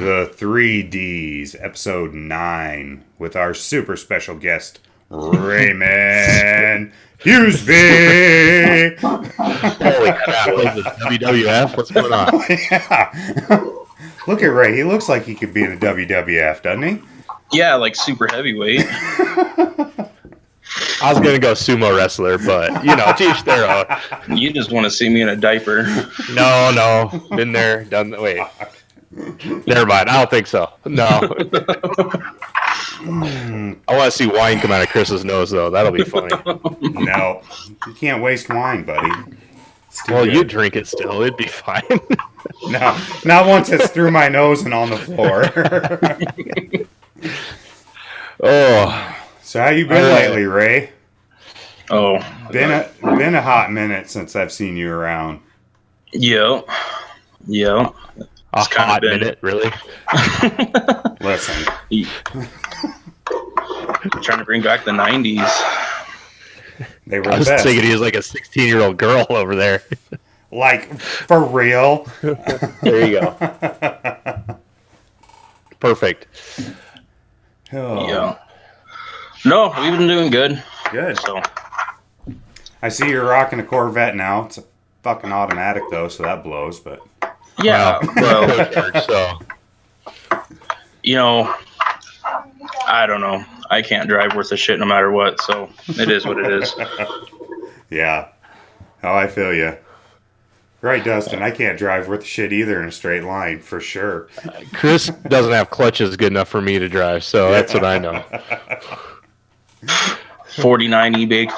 The 3D's, episode 9, with our super special guest, Raymond Huseby. Holy crap, the WWF? What's going on? Yeah. Look at Ray. He looks like he could be in the WWF, doesn't he? Yeah, like super heavyweight. I was going to go sumo wrestler, but, you know, to each their own. You just want to see me in a diaper. No. Been there, done that. Wait. Never mind. I don't think so. No. I want to see wine come out of Chris's nose, though. That'll be funny. No. You can't waste wine, buddy. Well, you drink it still. It'd be fine. No. Not once it's through my nose and on the floor. Oh. So how you been lately, Ray? Oh. Been a hot minute since I've seen you around. Yeah. A hot minute, really? Listen. Trying to bring back the 90s. They were I was the best. thinking he was like a 16-year-old girl over there. Like, for real? There you go. Perfect. Oh, Yeah. No, we've been doing good. good. So, I see you're rocking a Corvette now. It's a fucking automatic, though, so that blows, but... yeah. Well, Well, so you know, I don't know. I can't drive worth a shit no matter what, so it is what it is. Yeah. Oh, I feel you. Right, Dustin, I can't drive worth shit either in a straight line, for sure. Chris doesn't have clutches good enough for me to drive, so that's what I know. $49 eBay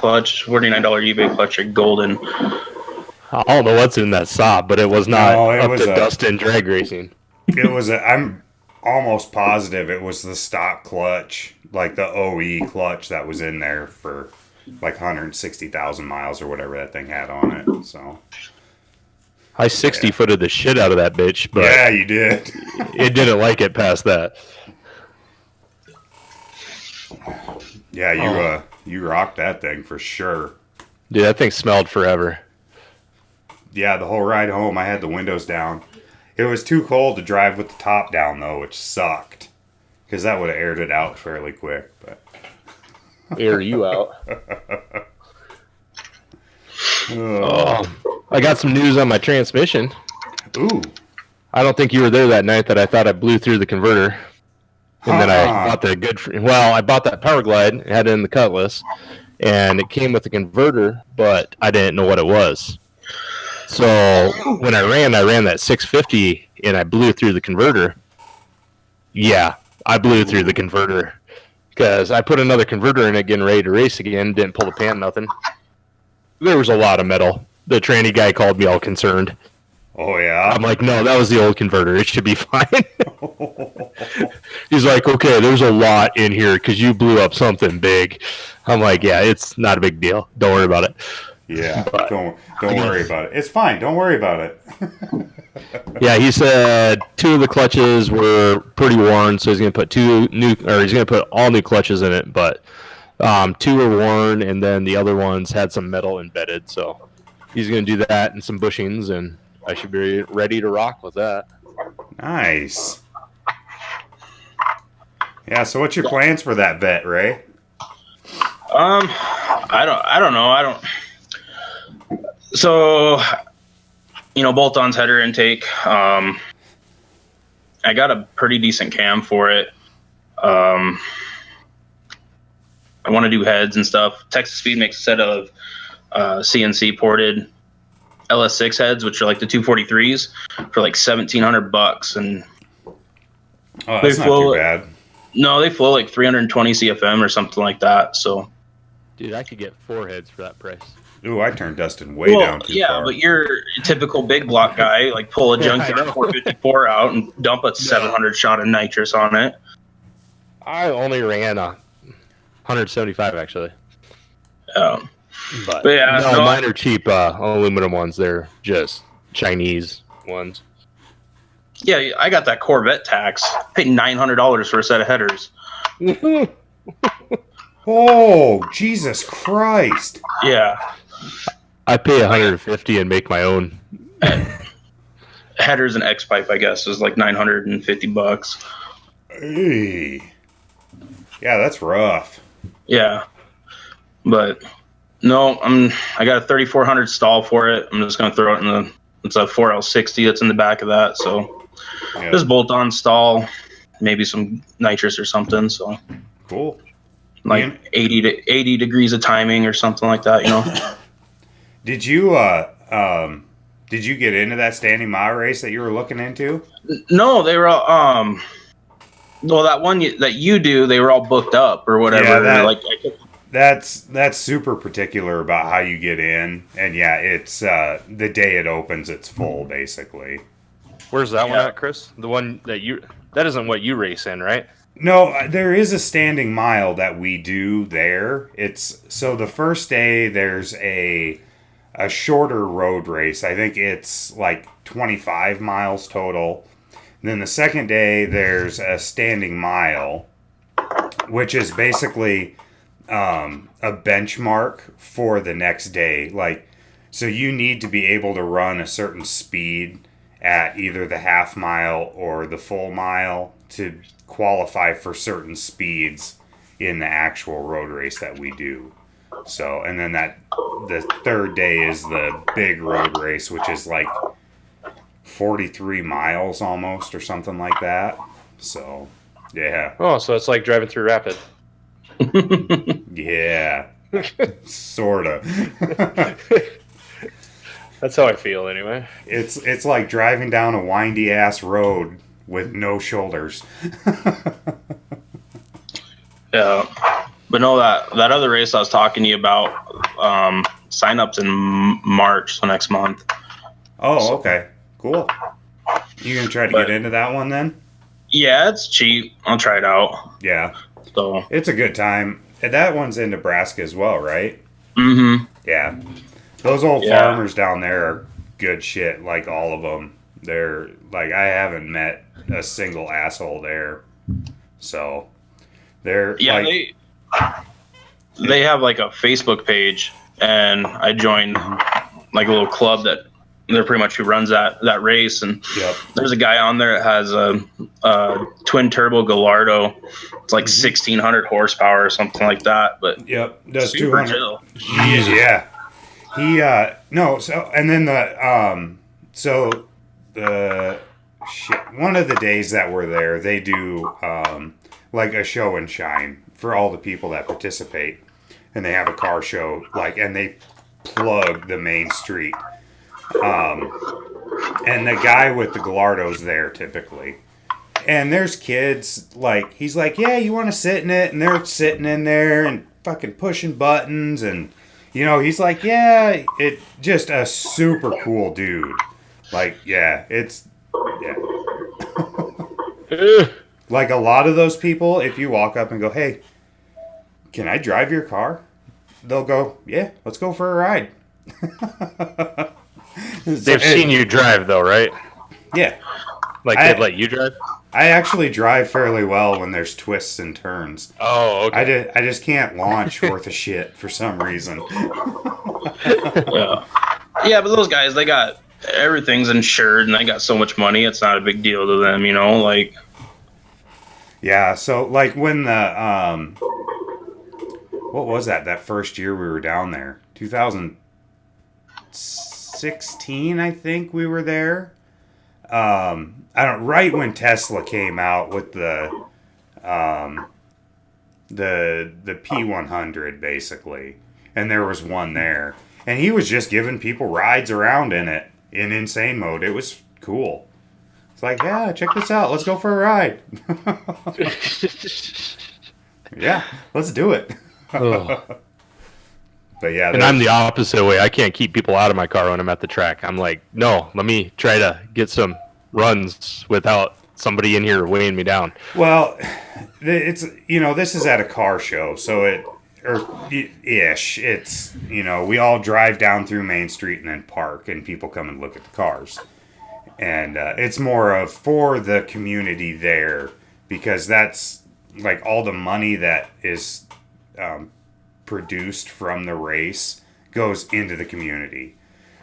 clutch are golden. I don't know what's in that Saab, but it was not No, it up was to a- Dustin drag racing. I'm almost positive it was the stock clutch, like the OE clutch that was in there for like 160,000 miles or whatever that thing had on it. So I 60-footed the shit out of that bitch, but yeah, you did. it didn't like it past that. Yeah, you rocked that thing for sure. Dude, that thing smelled forever. Yeah, the whole ride home, I had the windows down. It was too cold to drive with the top down, though, which sucked. Because that would have aired it out fairly quick. But Air you out. oh. I got some news on my transmission. Ooh. I don't think you were there that night that I thought I blew through the converter. And then I bought I bought that Power Glide, had it in the Cutlass, and it came with the converter, but I didn't know what it was. So when I ran that 650 and I blew through the converter. Yeah, I blew through the converter because I put another converter in it, getting ready to race again. Didn't pull the pan, nothing. There was a lot of metal. The tranny guy called me all concerned. Oh, yeah? I'm like, no, that was the old converter. It should be fine. He's like, okay, there's a lot in here because you blew up something big. I'm like, yeah, it's not a big deal. Don't worry about it. Yeah, don't worry about it. It's fine. Don't worry about it. Yeah, he said 2 of the clutches were pretty worn, so he's gonna put all new clutches in it. But 2 were worn, and then the other ones had some metal embedded. So he's gonna do that and some bushings, and I should be ready to rock with that. Nice. Yeah, so what's your plans for that vet, Ray? I don't know. So, bolt-ons, header intake. I got a pretty decent cam for it. I want to do heads and stuff. Texas Speed makes a set of CNC ported LS6 heads, which are like the 243s, for like $1,700, and Oh, that's not too bad. No, they flow like 320 CFM or something like that. So, Dude, I could get 4 heads for that price. Ooh, I turned Dustin way down too far. but you're a typical big block guy. Like pull a junkyard 454 out and dump a 700 shot of nitrous on it. I only ran 175 actually. But yeah, mine are cheap aluminum ones. They're just Chinese ones. Yeah, I got that Corvette tax. Paid $900 for a set of headers. Oh, Jesus Christ. Yeah. I pay 150 and make my own. headers and X pipe, I guess, is like $950. Hey. Yeah, that's rough. Yeah, but no, I got a 3400 stall for it. I'm just gonna throw it in it's a 4L60 that's in the back of that. So just bolt on stall, maybe some nitrous or something. So cool. Like 80 degrees of timing or something like that, you know. Did you get into that standing mile race that you were looking into? No, they were all, well, that one that you do, they were all booked up or whatever. Yeah, that's super particular about how you get in, and yeah, it's the day it opens, it's full basically. Where's that one at, Chris? The one that isn't what you race in, right? No, there is a standing mile that we do there. So the first day there's a shorter road race. I think it's like 25 miles total. And then the second day there's a standing mile, which is basically a benchmark for the next day. Like, so you need to be able to run a certain speed at either the half mile or the full mile to qualify for certain speeds in the actual road race that we do. So, and then the third day is the big road race, which is like 43 miles almost or something like that. So, yeah. Oh, so it's like driving through rapid. Yeah. Sorta. That's how I feel anyway. It's like driving down a windy ass road with no shoulders. Yeah. But no, that other race I was talking to you about, sign ups in March, so next month. Oh, okay. Cool. You gonna try to get into that one then? Yeah, it's cheap. I'll try it out. Yeah. So it's a good time. That one's in Nebraska as well, right? Mm-hmm. Yeah. Those old farmers down there are good shit, like all of them. They're like, I haven't met a single asshole there. So they're like, they have like a Facebook page, and I joined like a little club that they're pretty much who runs that race. And there's a guy on there that has a twin turbo Gallardo. It's like 1600 horsepower or something like that. But does super 200. chill. Yeah. He no, so and then one of the days that we're there, they do like a show and shine for all the people that participate, and they have a car show, like, and they plug the main street, and the guy with the Gallardo's there typically, and there's kids, like, he's like, yeah, you want to sit in it, and they're sitting in there and fucking pushing buttons, and you know, he's like, yeah, it just a super cool dude. Like, yeah, it's, yeah. Like a lot of those people, if you walk up and go, hey, can I drive your car? They'll go, yeah, let's go for a ride. They've seen you drive though, right? Yeah. Like they'd let you drive? I actually drive fairly well when there's twists and turns. Oh, okay. I just can't launch worth a shit for some reason. Yeah, but those guys, they got everything's insured and they got so much money, it's not a big deal to them, you know, like. Yeah, so like when the what was that first year we were down there? 2016, I think we were there. Right when Tesla came out with the P100 basically, and there was one there, and he was just giving people rides around in it in insane mode. It was cool. It's like, yeah, check this out. Let's go for a ride. Yeah, let's do it. But yeah, and I'm the opposite way. I can't keep people out of my car when I'm at the track. I'm like, no, let me try to get some runs without somebody in here weighing me down. Well, it's, you know, this is at a car show, so it's, you know, we all drive down through Main Street and then park, and people come and look at the cars. And it's more of for the community there, because that's like all the money that is produced from the race goes into the community.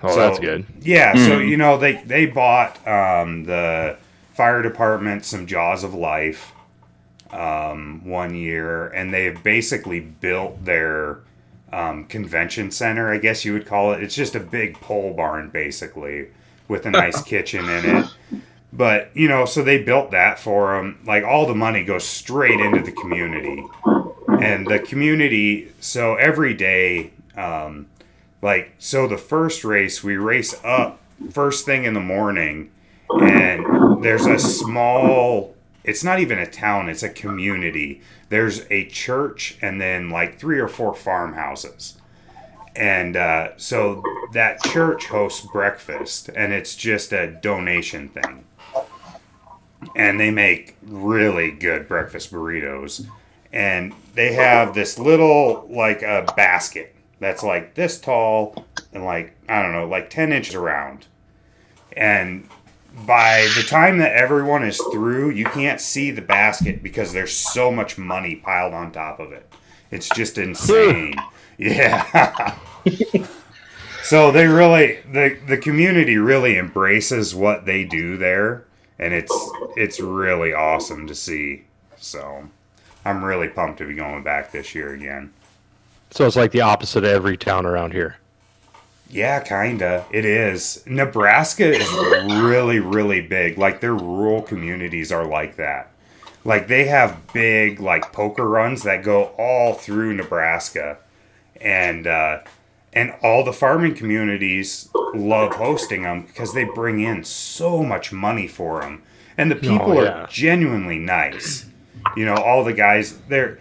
Oh, that's good. Yeah, so you know they bought the fire department some Jaws of Life 1 year, and they've basically built their convention center, I guess you would call it. It's just a big pole barn basically with a nice kitchen in it. But you know, so they built that for them. Like all the money goes straight into the community, and the community. So every day. So the first race, we race up first thing in the morning, and there's a small, it's not even a town, it's a community. There's a church and then like 3 or 4 farmhouses. And so that church hosts breakfast, and it's just a donation thing. And they make really good breakfast burritos. And they have this little, like a basket that's like this tall and like, I don't know, like 10 inches around. And by the time that everyone is through, you can't see the basket because there's so much money piled on top of it. It's just insane. Yeah. So they really, the community really embraces what they do there. And it's really awesome to see. So I'm really pumped to be going back this year again. So it's like the opposite of every town around here. Yeah, kinda. It is. Nebraska is really, really big. Like their rural communities are like that. Like they have big like poker runs that go all through Nebraska, and all the farming communities love hosting them because they bring in so much money for them, and the people are genuinely nice. You know, all the guys they're.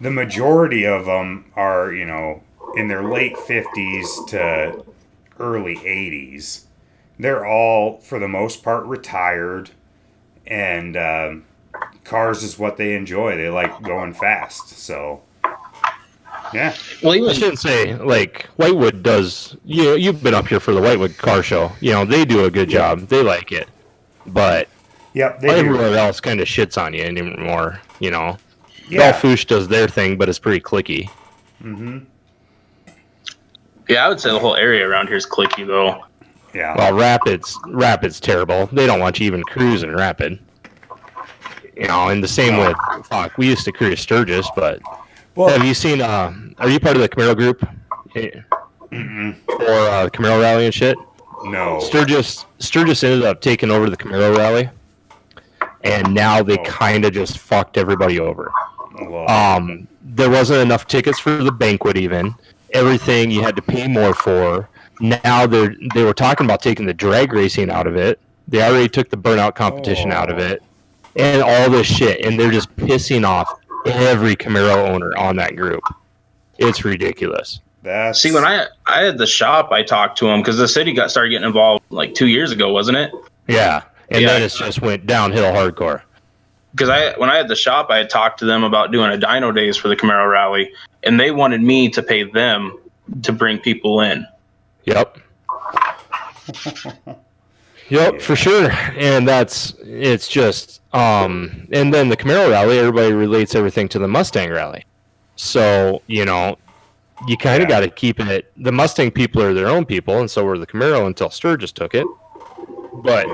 The majority of them are, you know, in their late 50s to early 80s. They're all, for the most part, retired. And cars is what they enjoy. They like going fast. So, yeah. Well, I shouldn't say, like, Whitewood does... You've been up here for the Whitewood car show. You know, they do a good job. They like it. But everyone else kind of shits on you anymore, you know. Yeah. Foosh does their thing, but it's pretty cliquey. Mm-hmm. Yeah, I would say the whole area around here is cliquey, though. Yeah. Well, Rapid's terrible. They don't want you even cruise in Rapid. You know, and the same with, we used to cruise Sturgis, but have you seen, are you part of the Camaro group? Mm-mm. For Camaro Rally and shit? No. Sturgis ended up taking over the Camaro Rally, and now they kind of just fucked everybody over. There wasn't enough tickets for the banquet even. Everything you had to pay more for. Now they were talking about taking the drag racing out of it. They already took the burnout competition out of it. And all this shit. And they're just pissing off every Camaro owner on that group. It's ridiculous. See, when I had the shop, I talked to them because the city started getting involved like 2 years ago, wasn't it? Yeah. And then it just went downhill hardcore. Because when I had the shop, I had talked to them about doing a dyno days for the Camaro Rally, and they wanted me to pay them to bring people in. Yep. Yep, for sure. And it's just, and then the Camaro Rally, everybody relates everything to the Mustang Rally. So, you know, you kind of got to keep it. The Mustang people are their own people, and so were the Camaro until Sturgis took it. But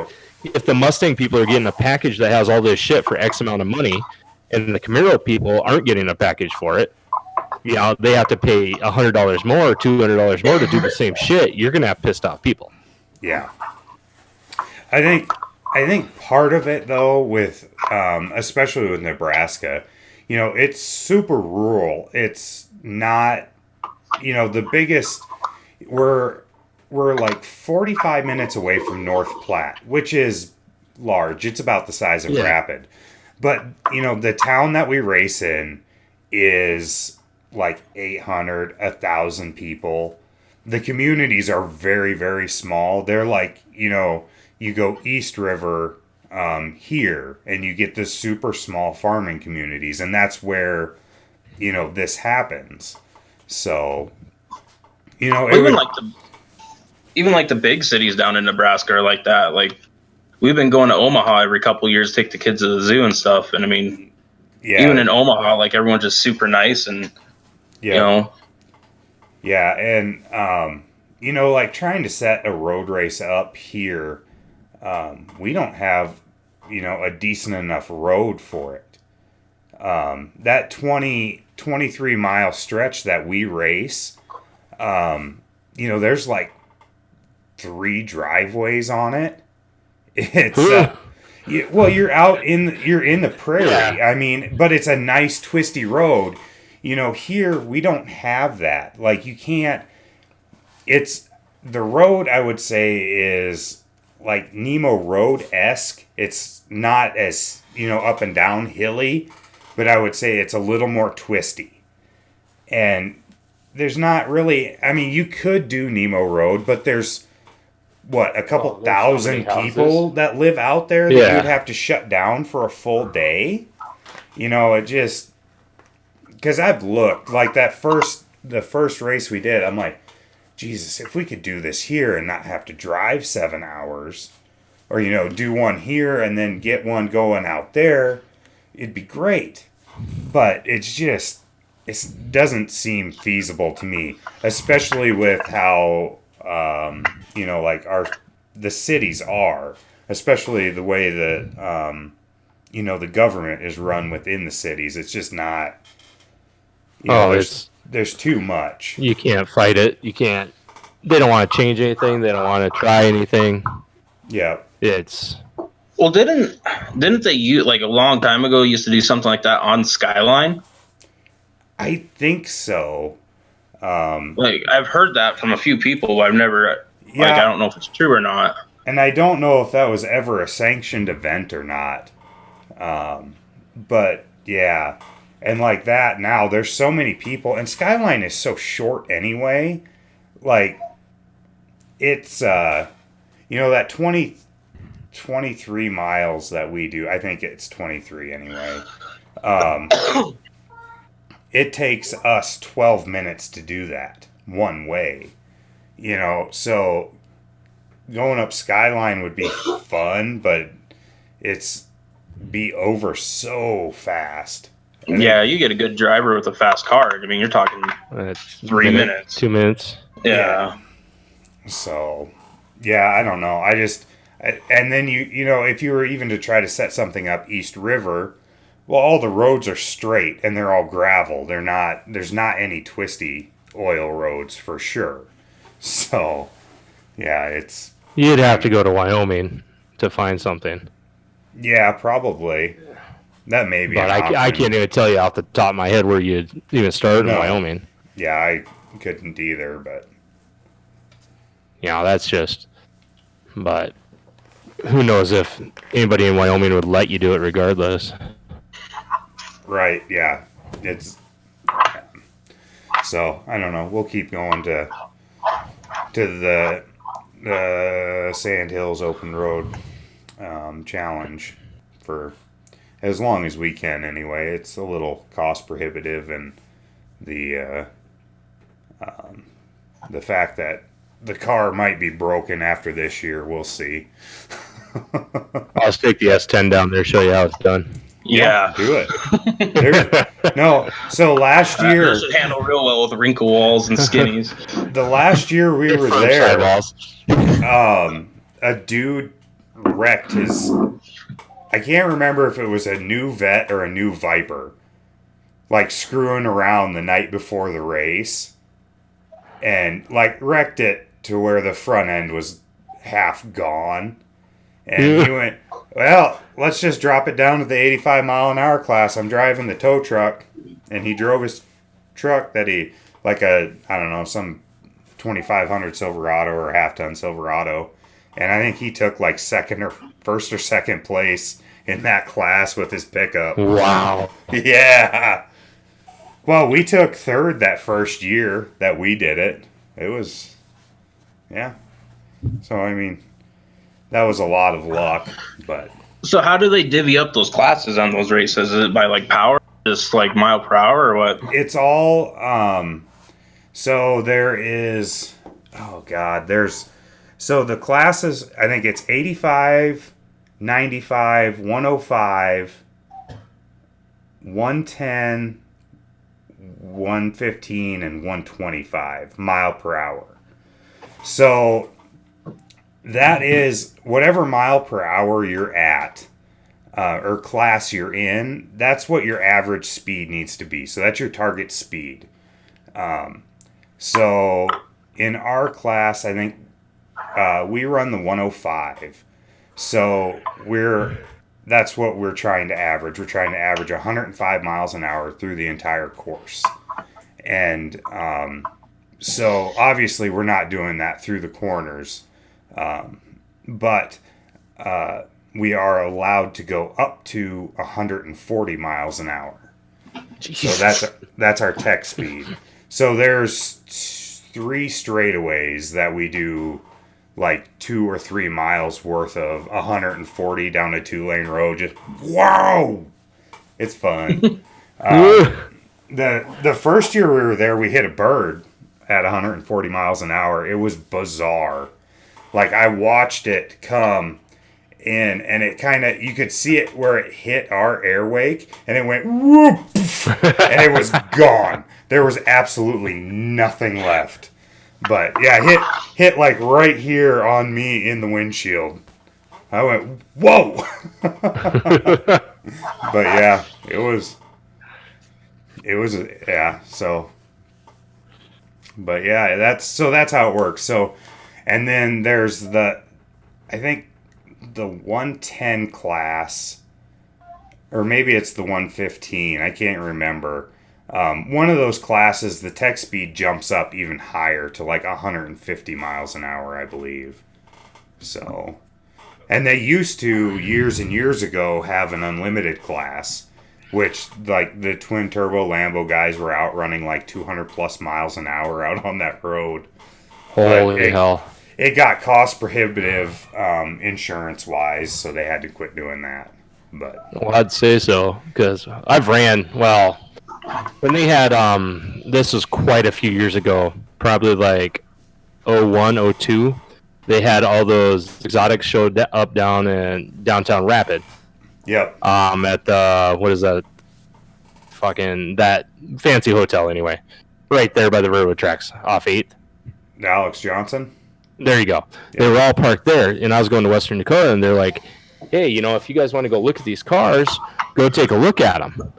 if the Mustang people are getting a package that has all this shit for X amount of money, and the Camaro people aren't getting a package for it, you know, they have to pay $100 more or $200 more to do the same shit, you're going to have pissed off people. Yeah. I think part of it, though, with, especially with Nebraska, you know, it's super rural. It's not, you know, the biggest, we're like 45 minutes away from North Platte, which is large. It's about the size of Rapid. But, you know, the town that we race in is like 800, 1,000 people. The communities are very, very small. They're like, you know, you go East River here and you get the super small farming communities. And that's where, you know, this happens. So, you know, even like the big cities down in Nebraska are like that. Like we've been going to Omaha every couple of years to take the kids to the zoo and stuff. And I mean, even in Omaha, like everyone's just super nice and, you know. Yeah. And, like trying to set a road race up here, we don't have, a decent enough road for it. That 23 mile stretch that we race, there's like 3 driveways on it. It's you're in the prairie. Yeah. I mean, but it's a nice twisty road. Here we don't have that. Like you can't. It's the road. I would say is like Nemo Road-esque. It's not as up and down hilly, but I would say it's a little more twisty. And there's not really. I mean, you could do Nemo Road, but there's a couple thousand people that live out there that you'd have to shut down for a full day. It just because I've looked like the first race we did. I'm like, Jesus, if we could do this here and not have to drive 7 hours, or do one here and then get one going out there, it'd be great. But it doesn't seem feasible to me, especially with how the cities are, especially the way that the government is run within the cities. It's just not. There's too much. You can't fight it. You can't. They don't want to change anything. They don't want to try anything. Yeah. Well, didn't they like a long time ago used to do something like that on Skyline? I think so. I've heard that from a few people, but I've never. I don't know if it's true or not. And I don't know if that was ever a sanctioned event or not. But yeah. And like that now, there's so many people, and Skyline is so short anyway. Like, it's, that 23 miles that we do, I think it's 23 anyway. It takes us 12 minutes to do that one way. So going up Skyline would be fun, but it's be over so fast. Yeah, you get a good driver with a fast car. I mean, you're talking 3 minutes. 2 minutes. Yeah. So, yeah, I don't know. And then if you were even to try to set something up East River, well, all the roads are straight and they're all gravel. There's not any twisty oil roads for sure. So, yeah, you'd have to go to Wyoming to find something. Yeah, probably. That may be. But I can't even tell you off the top of my head where you'd even start in Wyoming. Yeah, I couldn't either, but. That's just. But who knows if anybody in Wyoming would let you do it regardless. Right, yeah. So, I don't know. We'll keep going to the Sand Hills Open Road challenge for as long as we can anyway. It's a little cost prohibitive, and the fact that the car might be broken after this year, we'll see. I'll just take the S10 down there, show you how it's done. Yeah. Do it. No, so last year... This would handle real well with wrinkle walls and skinnies. The last year we were there, a dude wrecked his... I can't remember if it was a new Vet or a new Viper, like screwing around the night before the race, and like wrecked it to where the front end was half gone. And he went, well, let's just drop it down to the 85 mile an hour class. I'm driving the tow truck. And he drove his truck that some 2500 Silverado or half-ton Silverado. And I think he took like first or second place in that class with his pickup. Wow. Yeah. Well, we took third that first year that we did it. It was, yeah. So, I mean, that was a lot of luck, but. So how do they divvy up those classes on those races? Is it by like power, just like mile per hour, or what? It's all, so there is, so the classes, I think it's 85, 95, 105, 110, 115, and 125 mile per hour. So that is whatever mile per hour you're at, or class you're in, that's what your average speed needs to be. So that's your target speed. So in our class, I think we run the 105. So that's what we're trying to average. We're trying to average 105 miles an hour through the entire course. And so obviously we're not doing that through the corners. But we are allowed to go up to 140 miles an hour. Jesus. So that's our tech speed. So there's 3 straightaways that we do like 2 or 3 miles worth of 140 down a 2-lane road. Just wow, it's fun. The first year we were there, we hit a bird at 140 miles an hour. It was bizarre. Like, I watched it come in, and it kind of, you could see it where it hit our air wake, and it went whoop, and it was gone. There was absolutely nothing left. But yeah, hit like right here on me in the windshield. I went, whoa. But yeah, it was yeah. So, but yeah, that's how it works. So, and then there's I think the 110 class, or maybe it's the 115. I can't remember. One of those classes, the tech speed jumps up even higher to like 150 miles an hour, I believe. So, and they used to, years and years ago, have an unlimited class, which like the twin turbo Lambo guys were out running like 200 plus miles an hour out on that road. Holy hell. It got cost prohibitive insurance wise, so they had to quit doing that. But well, I'd say so, because I've ran, well, when they had, this was quite a few years ago, probably like 01, 02, they had all those exotics showed up down in downtown Rapid. Yep. At the, what is that? Fucking, that fancy hotel anyway. Right there by the railroad tracks, off 8th. Alex Johnson? There you go. Yep. They were all parked there, and I was going to Western Dakota, and they're like, hey, if you guys want to go look at these cars, go take a look at them.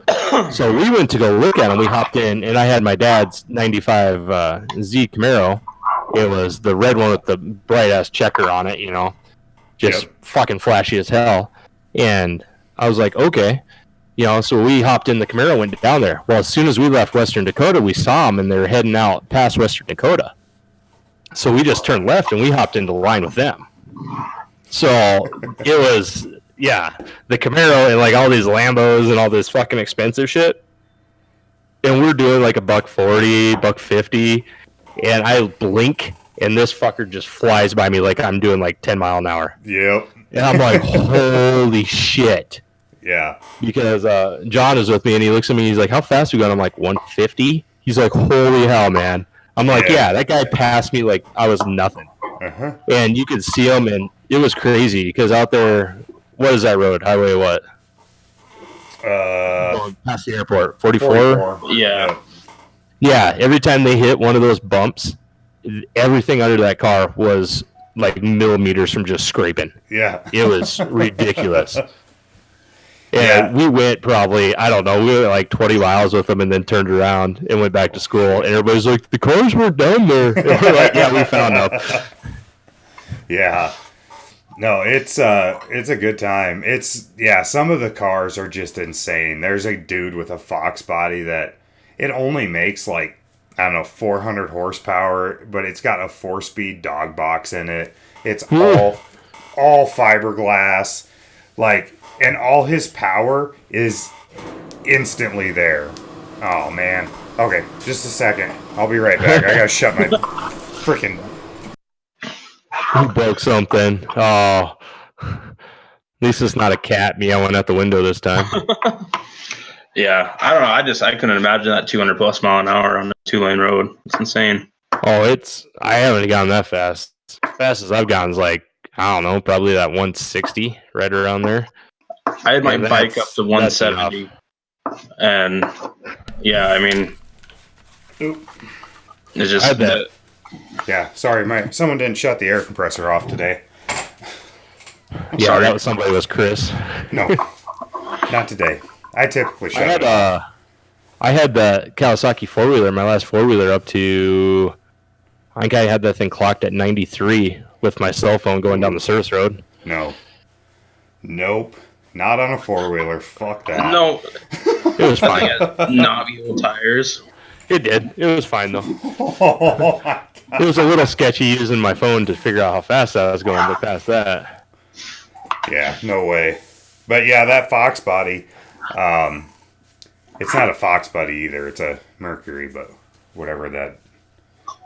So we went to go look at them. We hopped in, and I had my dad's 95 Z Camaro. It was the red one with the bright-ass checker on it, just fucking flashy as hell. And I was like, okay. So we hopped in the Camaro, went down there. Well, as soon as we left Western Dakota, we saw them, and they were heading out past Western Dakota. So we just turned left, and we hopped into the line with them. So it was, the Camaro and like all these Lambos and all this fucking expensive shit. And we're doing like $140, $150, and I blink, and this fucker just flies by me like I'm doing like 10 mile an hour. Yep. And I'm like, holy shit. Yeah. Because John is with me, and he looks at me, and he's like, how fast we going? I'm like, 150? He's like, holy hell, man. I'm like, yeah, that guy passed me like I was nothing. Uh-huh. And you could see him, and it was crazy because out there, what is that road? Highway what? Past the airport. 44? Yeah. Yeah, every time they hit one of those bumps, everything under that car was like millimeters from just scraping. Yeah. It was ridiculous. And we went probably, I don't know, we went like 20 miles with them and then turned around and went back to school. And everybody's like, the cars weren't down there. And we're like, yeah, we found them. Yeah. No, it's a good time. Some of the cars are just insane. There's a dude with a Fox body that it only makes like, I don't know, 400 horsepower, but it's got a 4-speed dog box in it. It's all fiberglass. Like, and all his power is instantly there. Oh, man. Okay, just a second. I'll be right back. I gotta shut my freaking... Who broke something? Oh. At least it's not a cat meowing out the window this time. Yeah, I don't know. I couldn't imagine that 200 plus mile an hour on a 2-lane road. It's insane. Oh, I haven't gone that fast. Fast as I've gone is like, I don't know, probably that 160, right around there. I had my bike up to 170, and yeah, I mean, it's just Yeah, sorry, someone didn't shut the air compressor off today. Yeah, Sorry. that was somebody was Chris. No, not today. I typically shut I had it off. I had the Kawasaki 4-wheeler, my last 4-wheeler, up to, I think I had that thing clocked at 93 with my cell phone going down the service road. No. Nope. Not on a 4-wheeler. Fuck that. No, It was fine. knobby old tires. It did. It was fine, though. Oh my It was a little sketchy using my phone to figure out how fast I was going, but past that. Yeah, no way. But yeah, that Fox body, it's not a Fox body either. It's a Mercury, but whatever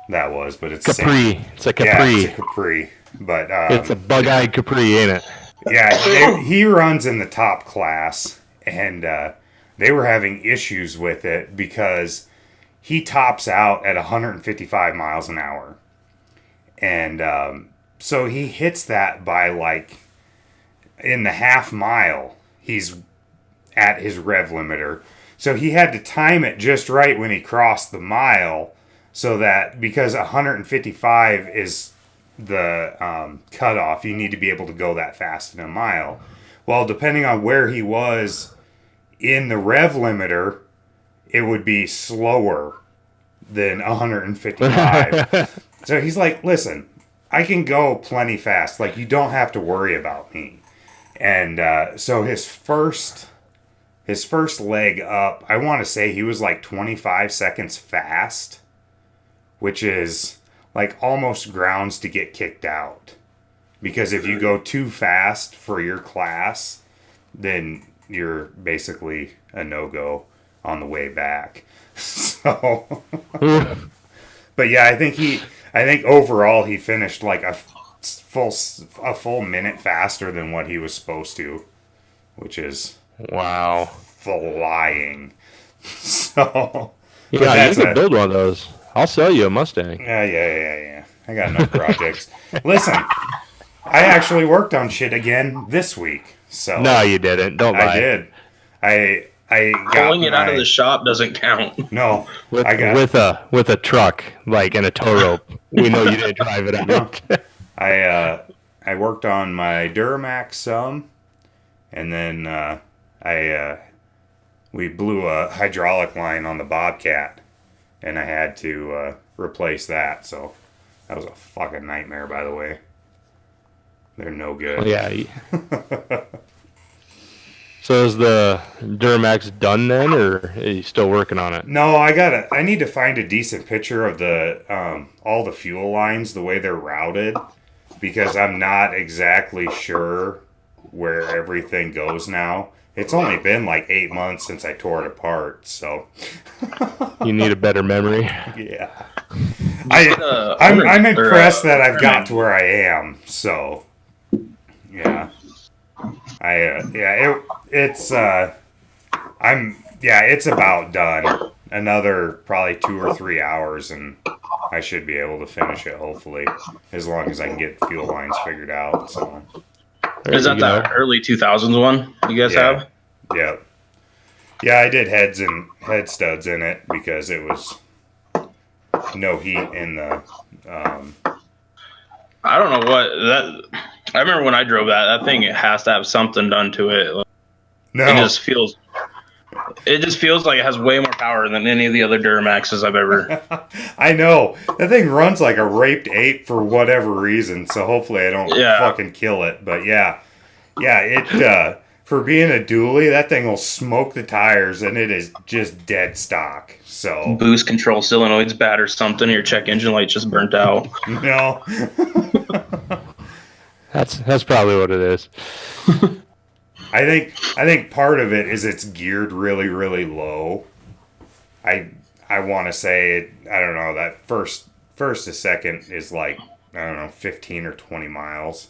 that was. But it's Capri. It's a Capri. Yeah, it's a Capri. But It's a bug-eyed Capri, ain't it? yeah, he runs in the top class, and they were having issues with it because he tops out at 155 miles an hour. And so he hits that by like in the half mile, he's at his rev limiter. So he had to time it just right when he crossed the mile so that because 155 is the cutoff, you need to be able to go that fast in a mile. Well, depending on where he was in the rev limiter, it would be slower than 155. So he's like, listen, I can go plenty fast. Like, you don't have to worry about me. And so his first leg up, I want to say he was like 25 seconds fast, which is like almost grounds to get kicked out. Because if you go too fast for your class, then you're basically a no-go on the way back. So, but yeah, I think overall he finished like a full minute faster than what he was supposed to, which is Wow. flying. So, Yeah, you can build one of those. I'll sell you a Mustang. Yeah. I got enough projects. Listen, I actually worked on shit again this week. So No, you didn't. Don't lie. I did. I got Pulling it out of the shop doesn't count. No, With a truck, like, and a tow rope. We know you didn't drive it out. I worked on my Duramax some, and then we blew a hydraulic line on the Bobcat, and I had to replace that. So that was a fucking nightmare, by the way. They're no good. Yeah. So is the Duramax done then, or are you still working on it? No, I need to find a decent picture of the all the fuel lines, the way they're routed, because I'm not exactly sure where everything goes now. It's only been like 8 months since I tore it apart, so You need a better memory. yeah. I'm impressed that I've got to where I am. So yeah, it's about done. Another probably 2 or 3 hours, and I should be able to finish it. Hopefully, as long as I can get fuel lines figured out. So Is that the early 2000s one you guys have? Yeah. Yeah, I did head studs in it because it was no heat in the. I don't know what that. I remember when I drove that thing. It has to have something done to it. No, It just feels like it has way more power than any of the other Duramaxes I've ever. I know that thing runs like a raped ape for whatever reason. So hopefully I don't fucking kill it. But yeah, it for being a dually, that thing will smoke the tires, and it is just dead stock. So Boost control solenoid's bad or something. Your check engine light just burnt out. no. That's probably what it is. I think part of it is it's geared really, really low. I want to say I don't know, that first to second is like, I don't know, 15 or 20 miles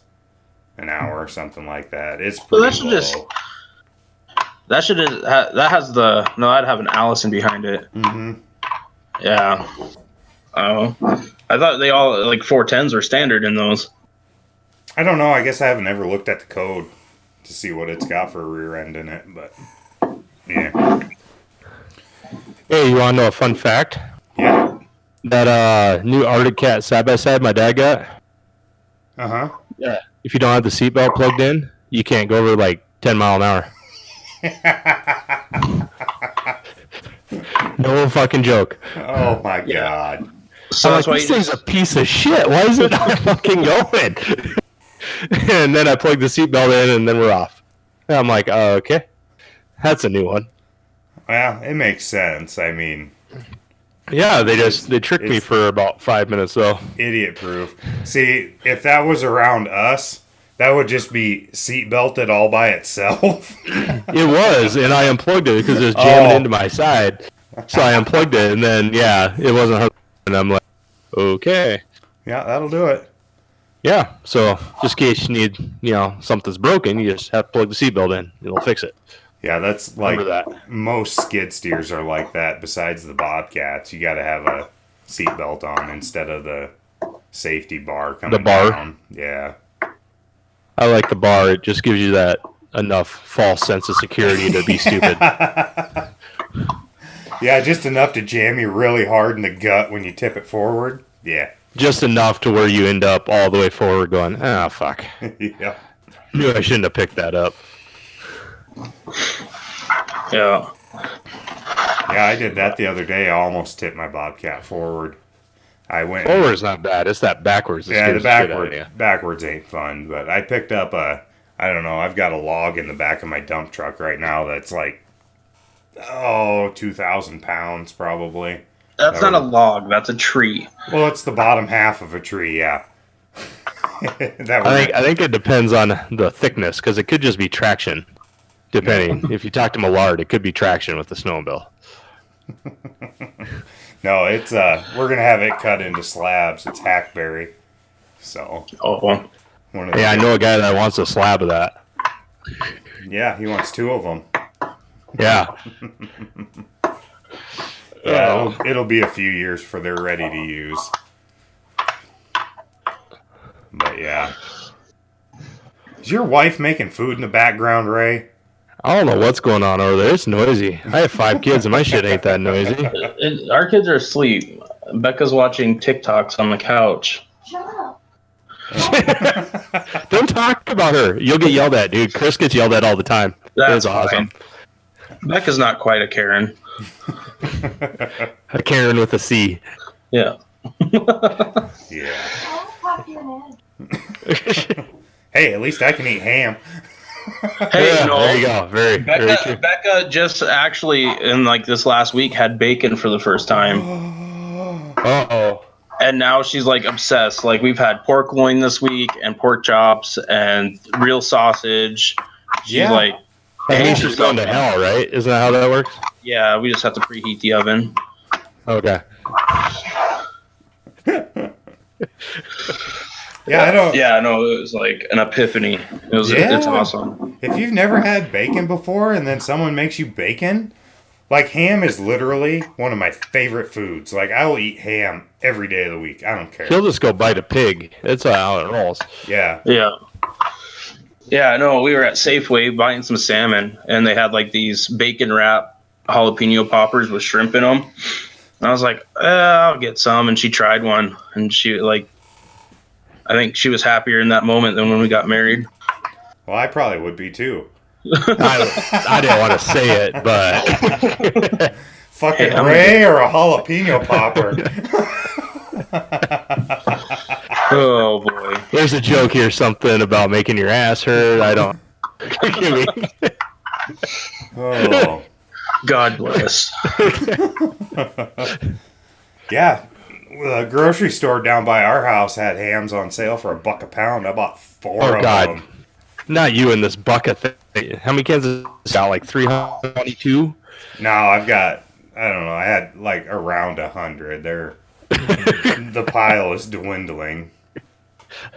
an hour or something like that. It's pretty low. I'd have an Allison behind it. Mm-hmm. Yeah. Oh, I thought they all like 410s were standard in those. I don't know. I guess I haven't ever looked at the code to see what it's got for a rear end in it, but yeah. Hey, you want to know a fun fact? Yeah. That new Arctic Cat side by side my dad got. Uh-huh. Yeah. If you don't have the seatbelt plugged in, you can't go over like 10 mile an hour. No fucking joke. Oh my god. So I'm that's like, why this thing's a piece of shit. Why is it not fucking going? And then I plug the seatbelt in, and then we're off. And I'm like, oh, okay. That's a new one. Well, it makes sense. I mean, Yeah, they tricked me for about 5 minutes, though. idiot proof. See, if that was around us, that would just be seat belted all by itself. It was, and I unplugged it because it was jamming into my side. So I unplugged it, and then, yeah, it wasn't. And I'm like, okay. Yeah, that'll do it. Yeah, so just in case you need, something's broken, you just have to plug the seatbelt in. It'll fix it. Yeah, that's like Remember that. most skid steers are like that. Besides the Bobcats, you got to have a seatbelt on instead of the safety bar coming down. Yeah. I like the bar. It just gives you that enough false sense of security to be stupid. Yeah, just enough to jam you really hard in the gut when you tip it forward. Yeah. Just enough to where you end up all the way forward going, ah, fuck. Yeah. Knew I shouldn't have picked that up. Yeah. Yeah, I did that the other day. I almost tipped my Bobcat forward. I went. Forward's not bad. It's that backwards. Yeah, the backwards ain't fun. But I picked up I don't know. I've got a log in the back of my dump truck right now that's like, 2,000 pounds probably. That's not a log. That's a tree. Well, it's the bottom half of a tree. Yeah. I think it depends on the thickness because it could just be traction. Depending. If you talk to Millard, it could be traction with the snowmobile. No, it's we're gonna have it cut into slabs. It's hackberry. So. Oh. I know a guy that wants a slab of that. Yeah, he wants 2 of them. Yeah. Yeah, it'll be a few years before they're ready to use. But yeah. Is your wife making food in the background, Ray? I don't know what's going on over there. It's noisy. I have 5 kids and my shit ain't that noisy. Our kids are asleep. Becca's watching TikToks on the couch. Shut up. Don't talk about her. You'll get yelled at, dude. Chris gets yelled at all the time. That's awesome. fine. Becca's not quite a Karen. A Karen with a C. Yeah. Yeah. I'll pop you an egg. Hey, at least I can eat ham. Hey, Yeah, no, there you go. Very true. Becca just actually in like this last week had bacon for the first time. Uh-oh. And now she's like obsessed. Like we've had pork loin this week and pork chops and real sausage. She's like, That means she's going to hell, right? Isn't that how that works? yeah, we just have to preheat the oven. Okay. Yeah, I don't. Yeah, no, it was like an epiphany. It's awesome. If you've never had bacon before and then someone makes you bacon, like ham is literally one of my favorite foods. Like I will eat ham every day of the week. I don't care. He'll just go bite a pig. That's how it rolls. Yeah. Yeah. Yeah, no, we were at Safeway buying some salmon, and they had like these bacon wrap jalapeno poppers with shrimp in them. And I was like, I'll get some. And she tried one, and she I think she was happier in that moment than when we got married. Well, I probably would be too. I didn't want to say it, but Fucking Ray or a jalapeno popper. Oh boy. there's a joke here, something about making your ass hurt. I don't. Forgive me. Oh. God bless. Yeah. The grocery store down by our house had hams on sale for $1 a pound. I bought 4 of them. Not you in this bucket thing. How many cans is this got? Like 322? No, I've got, I don't know, I had like around 100. The pile is dwindling.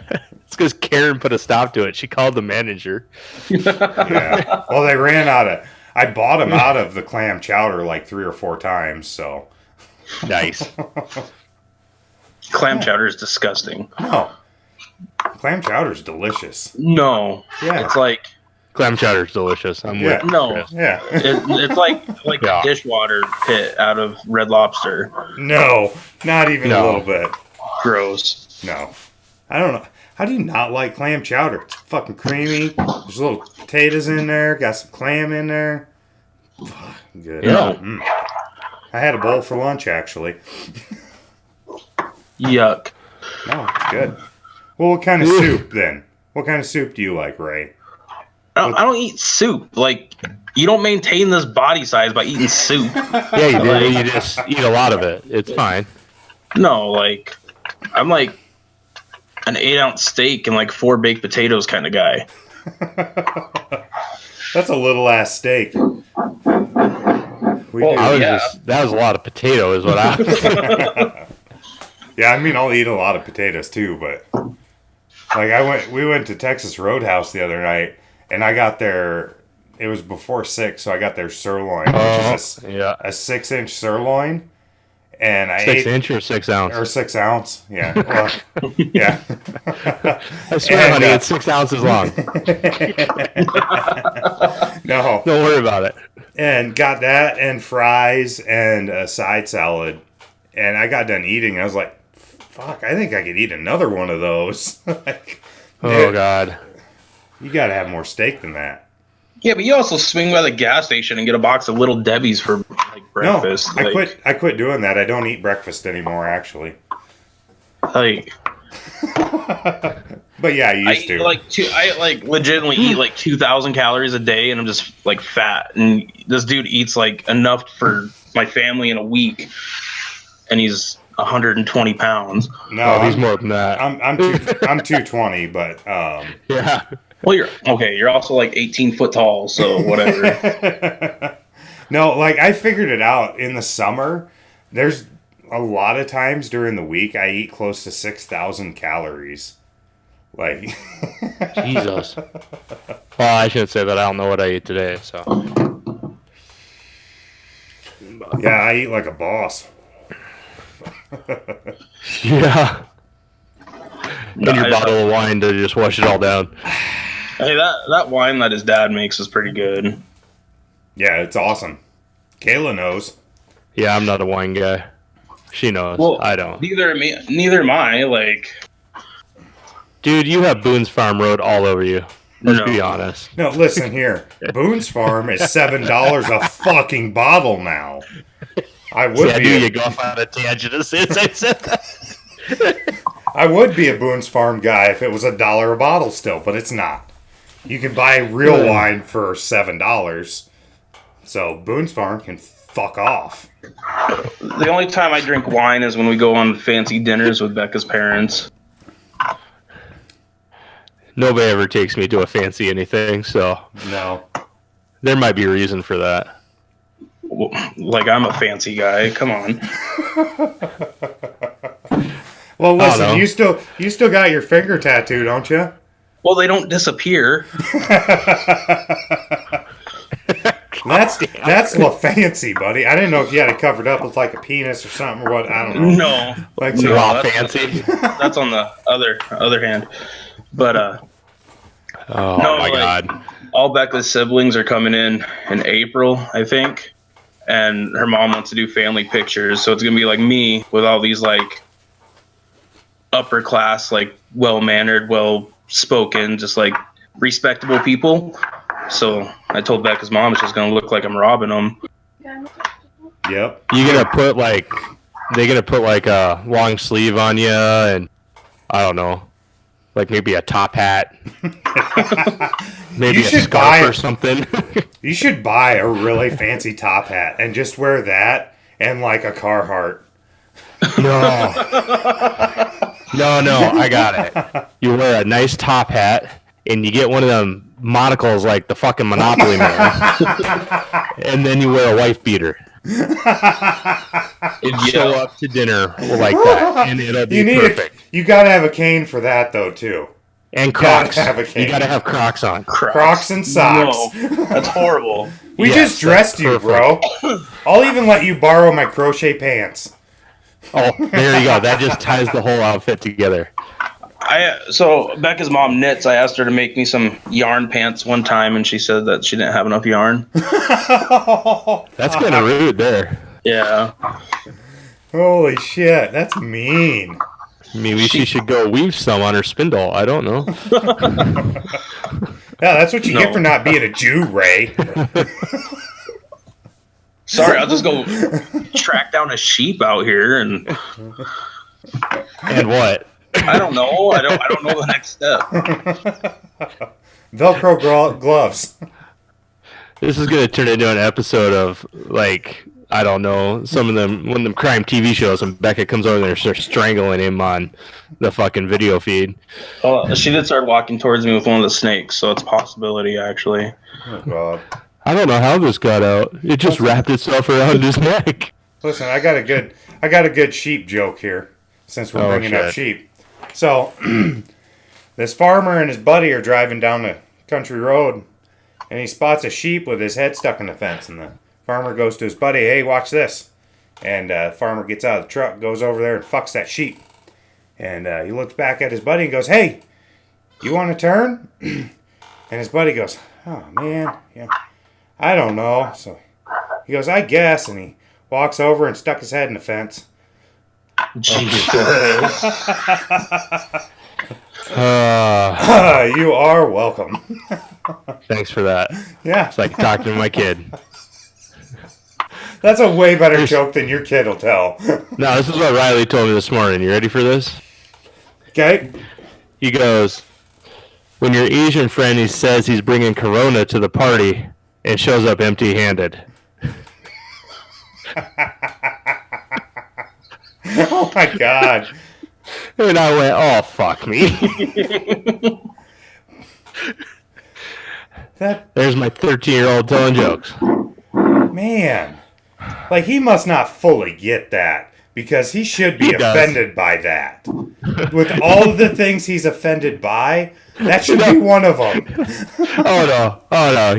It's because Karen put a stop to it. She called the manager. Yeah. Well, they ran out of, I bought them out of the clam chowder like 3 or 4 times, so. Nice. Clam chowder is disgusting. No. Clam chowder's delicious. No. Yeah. It's like Clam chowder is delicious. I'm with No. Chris. Yeah. It's like Yeah. a dishwater pit out of Red Lobster. No, not even a No. little bit. Gross. No. I don't know. How do you not like clam chowder? It's fucking creamy. There's little potatoes in there. Got some clam in there. Good. Yeah. I had a bowl for lunch, actually. Yuck. No, it's good. Well, what kind of soup, then? What kind of soup do you like, Ray? I don't eat soup. Like, you don't maintain this body size by eating soup. Yeah, you do. You just eat a lot of it. It's fine. No, like, I'm like an 8-ounce steak and like 4 baked potatoes kind of guy. That's a little ass steak. Well, That was a lot of potato, is what I was. Yeah, I mean, I'll eat a lot of potatoes too, but like we went to Texas Roadhouse the other night, and I got their. It was before 6, so I got their sirloin, which is a 6-inch sirloin, and I 6-inch or 6 ounce? or 6 ounce, yeah, well, yeah. I swear, honey, it's 6 ounces long. No, Don't worry about it. and got that and fries and a side salad, and I got done eating. And I was like, "Fuck, I think I could eat another one of those." Like, Oh, dude, God. you got to have more steak than that. Yeah, but you also swing by the gas station and get a box of Little Debbie's for like breakfast. No, I quit doing that. I don't eat breakfast anymore, actually. Like, But yeah, I used to. I legitimately eat like 2,000 calories a day, and I'm just like fat. And this dude eats like enough for my family in a week, and he's 120 pounds. No, He's more than that. I'm 220, but Yeah. Well, you're also like 18 foot tall, so whatever. no, like I figured it out in the summer. There's a lot of times during the week I eat close to 6,000 calories. Like, Jesus. Well, I shouldn't say that. I don't know what I ate today, so. yeah, I eat like a boss. Yeah. And your bottle of wine to just wash it all down. Hey, that wine that his dad makes is pretty good. Yeah, it's awesome. Kayla knows. Yeah, I'm not a wine guy. She knows. Well, I don't. Neither am I. Like, Dude, you have Boone's Farm Road all over you. Let's No. be honest. No, listen here. Boone's Farm is $7 a fucking bottle now. I would See, I be. knew you'd go off on a tangent as soon as I said that. I would be a Boone's Farm guy if it was $1 a bottle still, but it's not. You can buy real wine for $7. So Boone's Farm can fuck off. the only time I drink wine is when we go on fancy dinners with Becca's parents. Nobody ever takes me to a fancy anything, so No. there might be a reason for that. Like, I'm a fancy guy. Come on. Well, I don't know. listen, you still got your finger tattoo, don't you? Well, they don't disappear. That's La Fancy, buddy. I didn't know if you had it covered up with like a penis or something or what. I don't know. No. Like No, Raw that's- fancy. That's on the other hand. But Oh No, my like- God. all Becca's siblings are coming in April, I think. And her mom wants to do family pictures. So it's going to be like me with all these like upper class, like well-mannered, well-spoken, just like respectable people. So I told Becca's mom it's just going to look like I'm robbing them. Yep. You gonna put like they gonna put like a long sleeve on you and I don't know, like maybe a top hat, maybe You a should scarf buy- or something. You should buy a really fancy top hat and just wear that and like a Carhartt. No, I got it. You wear a nice top hat and you get one of them monocles like the fucking Monopoly man, and then you wear a wife beater. And show up to dinner like that, and it'll be perfect. You gotta have a cane for that though too. And Crocs. Gotta have a cane. You gotta have Crocs on. Crocs and socks. No, that's horrible. We Yes, just dressed you, that's bro. I'll even let you borrow my crochet pants. Oh, there you go. That just ties the whole outfit together. So Becca's mom knits. I asked her to make me some yarn pants one time, and she said that she didn't have enough yarn. That's kind of rude there. Yeah. Holy shit, that's mean. Maybe she should go weave some on her spindle. I don't know. Yeah, that's what you get for not being a Jew, Ray. Sorry, I'll just go track down a sheep out here and what? I don't know. I don't know the next step. Velcro gloves. This is gonna turn into an episode of like I don't know some of them one of them crime TV shows, and Becca comes over there and starts strangling him on the fucking video feed. Well, she did start walking towards me with one of the snakes, so it's a possibility actually. Oh God. I don't know how this got out. It just wrapped itself around his neck. Listen, I got a good sheep joke here, since we're bringing up sheep. So, this farmer and his buddy are driving down the country road, and he spots a sheep with his head stuck in the fence. And the farmer goes to his buddy, "Hey, watch this." And the farmer gets out of the truck, goes over there, and fucks that sheep. And he looks back at his buddy and goes, "Hey, you want to turn?" And his buddy goes, "Oh man, yeah, I don't know." So he goes, "I guess," and he walks over and stuck his head in the fence. Jesus. You are welcome. Thanks for that. Yeah. It's like talking to my kid. That's a way better joke than your kid will tell. No, this is what Riley told me this morning. You ready for this? Okay. He goes, when your Asian friend he says he's bringing Corona to the party and shows up empty-handed. Oh my God. And I went, oh, fuck me. There's my 13-year-old telling jokes. Man. Like, he must not fully get that, because he should be offended by that. With all of the things he's offended by, that should be one of them. Oh no.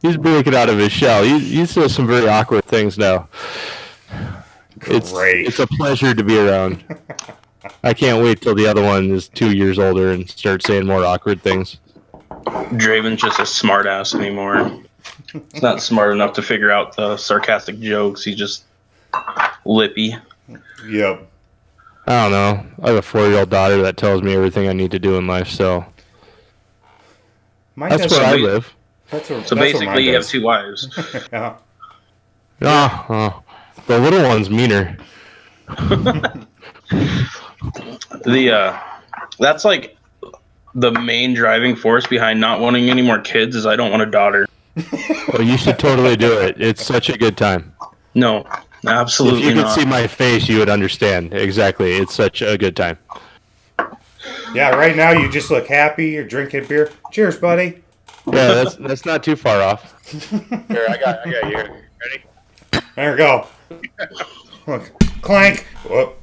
He's breaking out of his shell. He says some very awkward things now. Great. It's a pleasure to be around. I can't wait till the other one is 2 years older and starts saying more awkward things. Draven's just a smart ass anymore. He's not smart enough to figure out the sarcastic jokes. He's just lippy. Yep. I don't know. I have a 4-year-old daughter that tells me everything I need to do in life, so that's where I live. So basically you have 2 wives. Yeah. Oh, the little one's meaner. That's like the main driving force behind not wanting any more kids is I don't want a daughter. Well, you should totally do it. It's such a good time. No, absolutely not. If you could see my face, you would understand. Exactly. It's such a good time. Yeah, right now you just look happy. You're drinking beer. Cheers, buddy. Yeah, that's not too far off. Here, I got you. Ready? There we go. Look, clank. Whoop.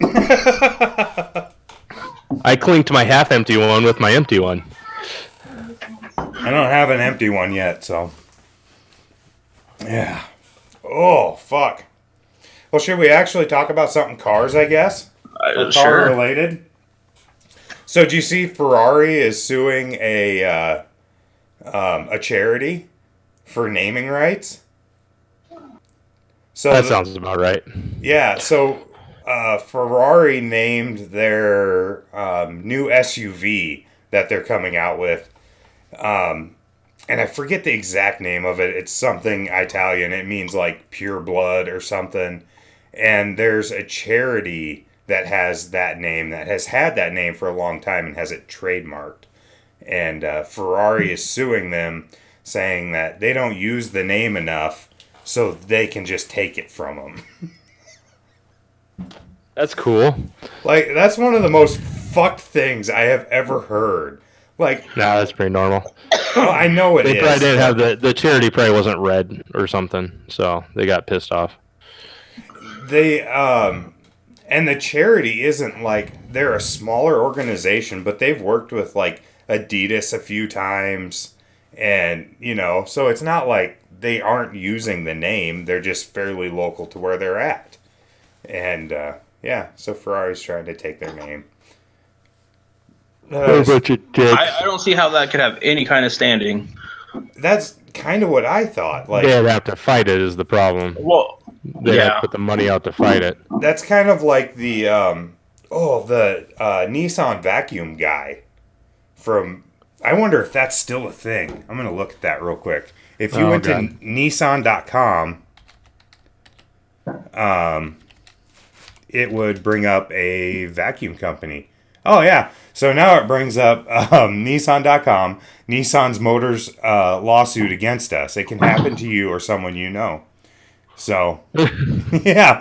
I clinked my half-empty one with my empty one. I don't have an empty one yet, so. Yeah. Oh, fuck. Well, should we actually talk about something cars, I guess? Car Sure. related? So, do you see Ferrari is suing a charity for naming rights? So That sounds about right. Yeah, so Ferrari named their new SUV that they're coming out with. And I forget the exact name of it. It's something Italian. It means like pure blood or something. And there's a charity that has that name, that has had that name for a long time and has it trademarked. And Ferrari is suing them, saying that they don't use the name enough, so they can just take it from them. That's cool. Like, that's one of the most fucked things I have ever heard. Like, Nah, that's pretty normal. well, I know it is. They probably didn't have the charity probably wasn't red or something, so they got pissed off. They and the charity isn't like, they're a smaller organization, but they've worked with like Adidas a few times, and so it's not like they aren't using the name. They're just fairly local to where they're at. And yeah, so Ferrari's trying to take their name. A bunch of dicks. I don't see how that could have any kind of standing. That's kind of what I thought. Like, They'd have to fight it is the problem. Well, They'd have to put the money out to fight it. that's kind of like the Nissan vacuum guy from. I wonder if that's still a thing. I'm gonna look at that real quick. If you went to Nissan.com, it would bring up a vacuum company. Oh yeah. So now it brings up Nissan.com. Nissan's Motors lawsuit against us. It can happen to you or someone you know. So, yeah.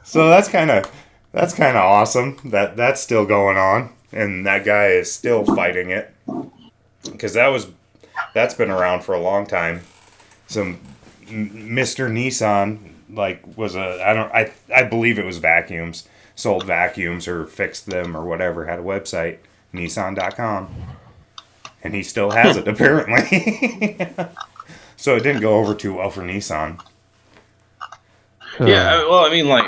So that's kind of awesome that that's still going on, and that guy is still fighting it because that's been around for a long time. Some Mr. Nissan I believe it was vacuums. Sold vacuums or fixed them or whatever, had a website, Nissan.com. And he still has it, apparently. So it didn't go over too well for Nissan. Yeah, well, I mean, like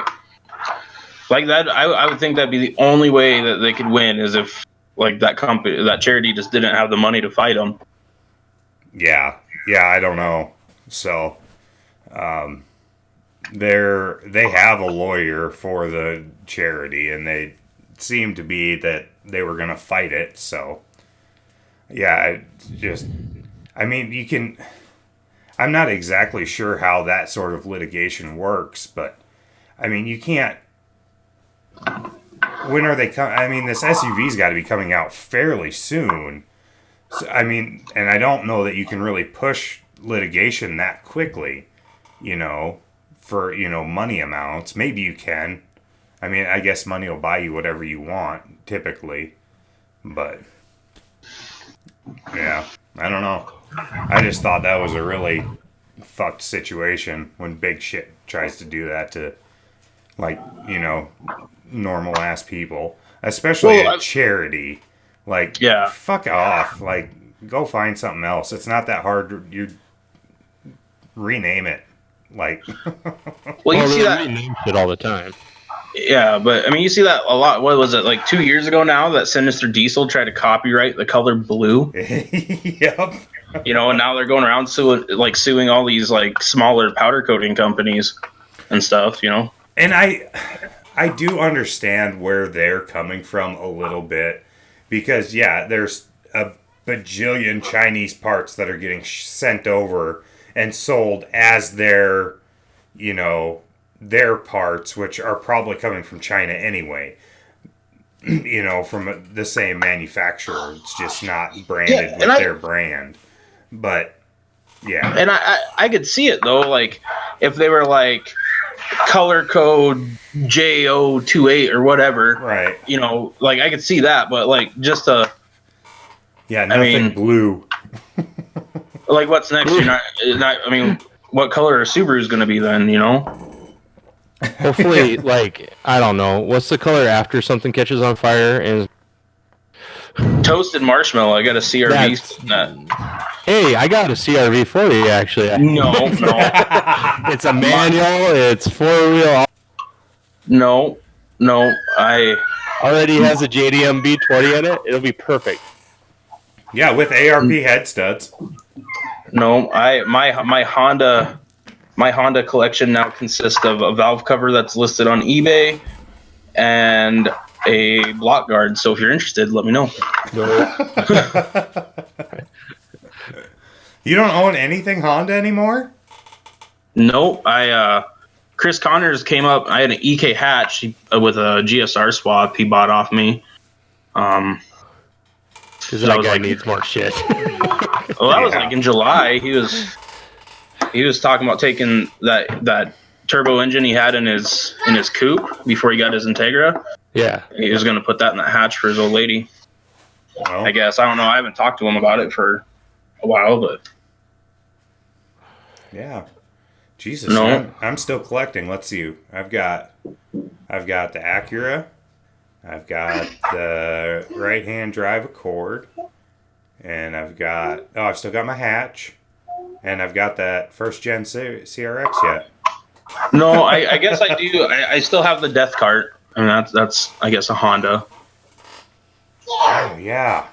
that, I would think that'd be the only way that they could win is if, like, that charity just didn't have the money to fight them. Yeah, I don't know. So, they have a lawyer for the charity, and they seem to be that they were going to fight it. So, yeah, I'm not exactly sure how that sort of litigation works, but I mean, you can't. When are they coming? I mean, this SUV's got to be coming out fairly soon. So, I mean, and I don't know that you can really push litigation that quickly, for, money amounts. Maybe you can. I mean, I guess money will buy you whatever you want, typically. But, yeah, I don't know. I just thought that was a really fucked situation when big shit tries to do that to, like, normal ass people. Especially a charity. Like, yeah. Fuck off. Like, go find something else. It's not that hard. You rename it. Like, well, you see that rename shit all the time. Yeah, but I mean, you see that a lot. What was it, like 2 years ago now, that Sinister Diesel tried to copyright the color blue? Yep. And now they're going around suing all these, like, smaller powder coating companies and stuff. And I do understand where they're coming from a little bit, because there's a bajillion Chinese parts that are getting sent over and sold as their parts, which are probably coming from China anyway, from the same manufacturer. It's just not branded with their brand. But, yeah. And I could see it, though, like, if they were, like, color code JO28 or whatever. Right. Like, I could see that, but, like, just a... Yeah, nothing blue. Like, what's next? What color are Subaru's going to be then, Hopefully, like, I don't know. What's the color after something catches on fire? And toasted marshmallow. I got a CRV. Hey, I got a CRV for you, actually. No. It's a manual. It's 4-wheel. No. I already has a JDM B20 in it. It'll be perfect. Yeah, with ARP head studs. No, my Honda collection now consists of a valve cover that's listed on eBay and a block guard. So if you're interested, let me know. You don't own anything Honda anymore? No, Chris Connors came up. I had an EK hatch with a GSR swap he bought off me. Because that guy needs more shit. Well, that was like in July. He was talking about taking that turbo engine he had in his coupe before he got his Integra. Yeah. He was going to put that in the hatch for his old lady. Well, I guess. I don't know. I haven't talked to him about it for a while, but... Yeah. Jesus. No. I'm still collecting. Let's see. I've got the Acura. I've got the right-hand drive Accord. And I've still got my hatch. And I've got that first-gen CRX yet. No, I guess I do. I still have the Death Cart. I mean, that's I guess a Honda. Oh yeah.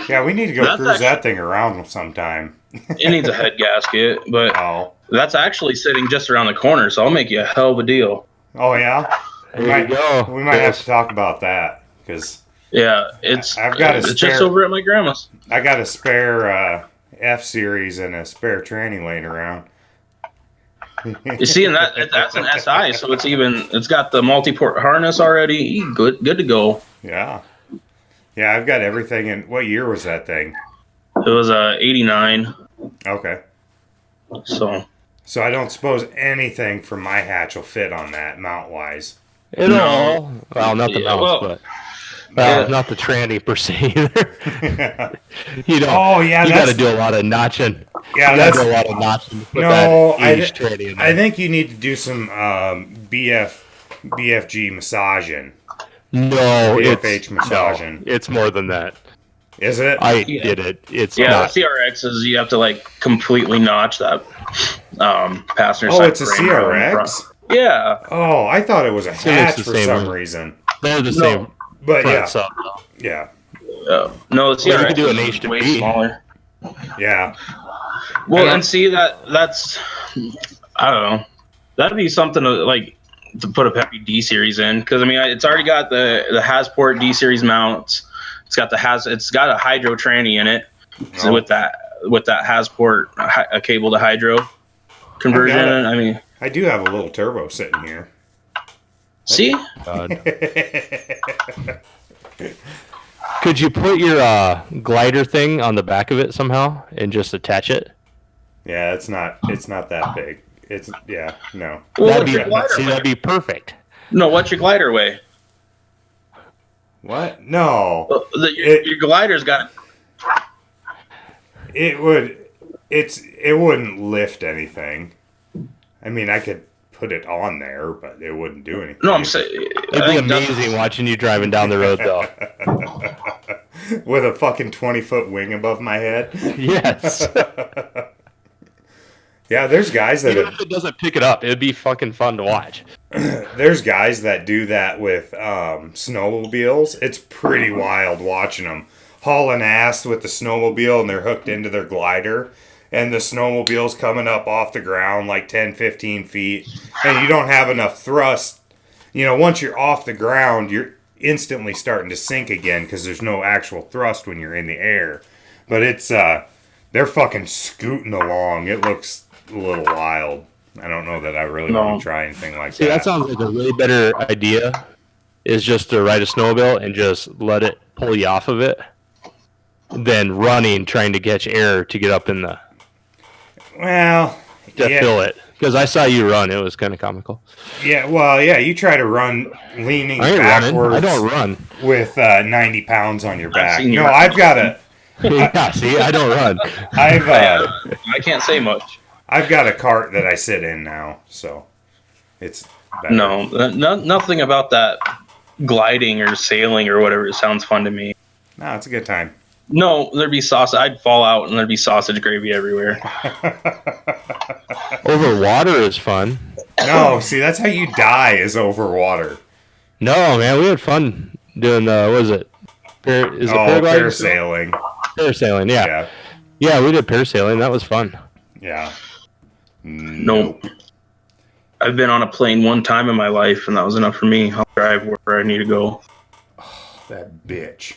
Yeah, we need to go That's cruise that thing around sometime. It needs a head gasket, but Oh. that's actually sitting just around the corner, so I'll make you a hell of a deal. Oh yeah. We There you go. might have to talk about that because Yeah, I've got a it's spare. just over at my grandma's. I got a spare F series and a spare tranny laying around. You see, and that's an SI, so it's got the multi-port harness already. Good to go. Yeah. Yeah, I've got everything in. What year was that thing? It was 89. Okay. So So I don't suppose anything from my hatch will fit on that mount wise. Well, not the Yeah, mounts, yeah. not the tranny per se either. Oh yeah, you got to do a lot of notching. Yeah, you got to do a lot of notching. To put no. that tranny in there. I think you need to do some BFG massaging. No, BFH massaging. No, it's more than that. Is it? I did it. It's yeah, not. CRXs you have to like completely notch that passenger Oh, side. it's a frame around the front. CRX. Yeah. Oh, I thought it was a hatch the for same some way. reason. They're the same. But front yeah, sub, though. yeah, No, the Well, you CRX could do an is H to way B. smaller. yeah. Well, and see that's I don't know. That'd be something to put a Peppy D series in because I mean it's already got the Hasport D series mounts. It's got a hydro tranny in it. So Oh. with that Hasport a cable to hydro conversion. I mean, I do have a little turbo sitting here. see, Could you put your glider thing on the back of it somehow and just attach it? Yeah, it's not that big. No. well, That'd what's your glider weigh? that'd be perfect. No, what's your glider weigh? What? No. Your glider's got. It wouldn't lift anything. I mean, I could put it on there, but it wouldn't do anything. No, I'm saying It'd be amazing watching you driving down the road, though. With a fucking 20-foot wing above my head. Yes. Yeah, there's guys that Even if it doesn't pick it up, it'd be fucking fun to watch. there's guys that do that with snowmobiles. It's pretty wild watching them hauling ass with the snowmobile and they're hooked into their glider and the snowmobile's coming up off the ground like 10, 15 feet and you don't have enough thrust. You know, once you're off the ground, you're instantly starting to sink again because there's no actual thrust when you're in the air. But it's, they're fucking scooting along. It looks a little wild. I don't know that I really want to try anything like See, that sounds like a really better idea, is just to ride a snowmobile and just let it pull you off of it than running, trying to catch air to get up in the... Well, fill it. Because I saw you run. It was kind of comical. Yeah, well, yeah, you try to run leaning I ain't backwards. running. I don't run. With 90 pounds on your back. seen you No, run. I've got a... Yeah, see, I don't run. I can't say much. I've got a cart that I sit in now, so it's better. No, nothing about that gliding or sailing or whatever. It sounds fun to me. No, it's a good time. No, there'd be sausage. I'd fall out and there'd be sausage gravy everywhere. Over water is fun. No, see, that's how you die is over water. No, man, we had fun doing, what is it? Paragliding? Parasailing. Parasailing, yeah. Yeah, we did parasailing. That was fun. Yeah. Nope. I've been on a plane one time in my life, and that was enough for me. I'll drive where I need to go. That bitch.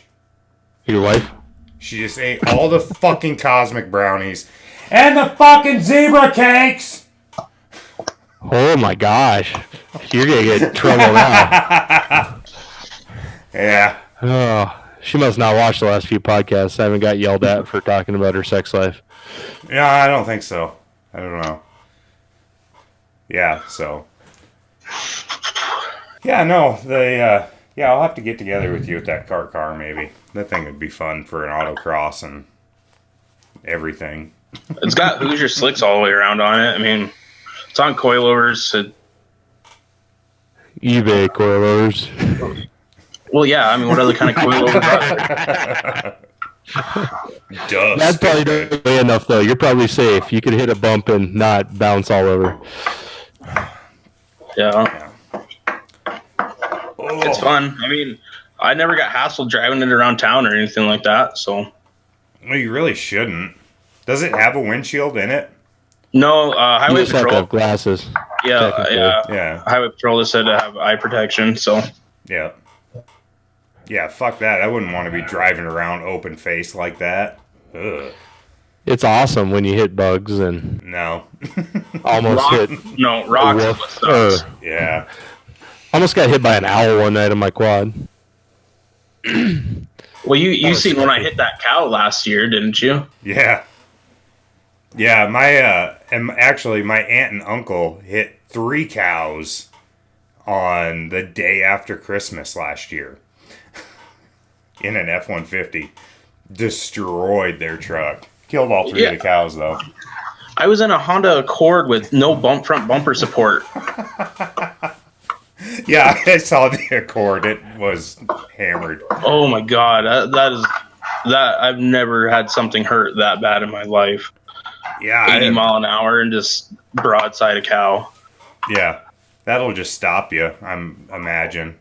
Your wife? She just ate all the fucking cosmic brownies and the fucking zebra cakes. Oh my gosh. You're going to get in trouble now. Yeah. Oh, she must not watch the last few podcasts. I haven't got yelled at for talking about her sex life. Yeah, I don't think so. I don't know. Yeah, so. Yeah, no, yeah, I'll have to get together with you with that kart car maybe. That thing would be fun for an autocross and everything. It's got Hoosier slicks all the way around on it. I mean, it's on coilovers. eBay coilovers. Well, yeah. I mean, what other kind of coilovers? Dust. That's probably not way enough, though. You're probably safe. You could hit a bump and not bounce all over. Yeah. It's fun. I mean, I never got hassled driving it around town or anything like that. So. Well, you really shouldn't. Does it have a windshield in it? No, highway You just have to patrol. have glasses. Yeah. Highway patrol has said to have eye protection. So. Yeah. Yeah, fuck that. I wouldn't want to be driving around open face like that. Ugh. It's awesome when you hit bugs and No. almost hit. No, rocks is what sucks. Yeah. Almost got hit by an owl one night on my quad. Well, you seen when I hit that cow last year, didn't you? Yeah. Yeah, my and actually my aunt and uncle hit 3 cows on the day after Christmas last year in an F-150. Destroyed their truck. Killed all 3 of the cows though. I was in a Honda Accord with no front bumper support. Yeah, I saw the Accord. It was hammered. Oh my god, that I've never had something hurt that bad in my life. Yeah, 80 mile an hour and just broadside a cow. Yeah, that'll just stop you, I'm imagine.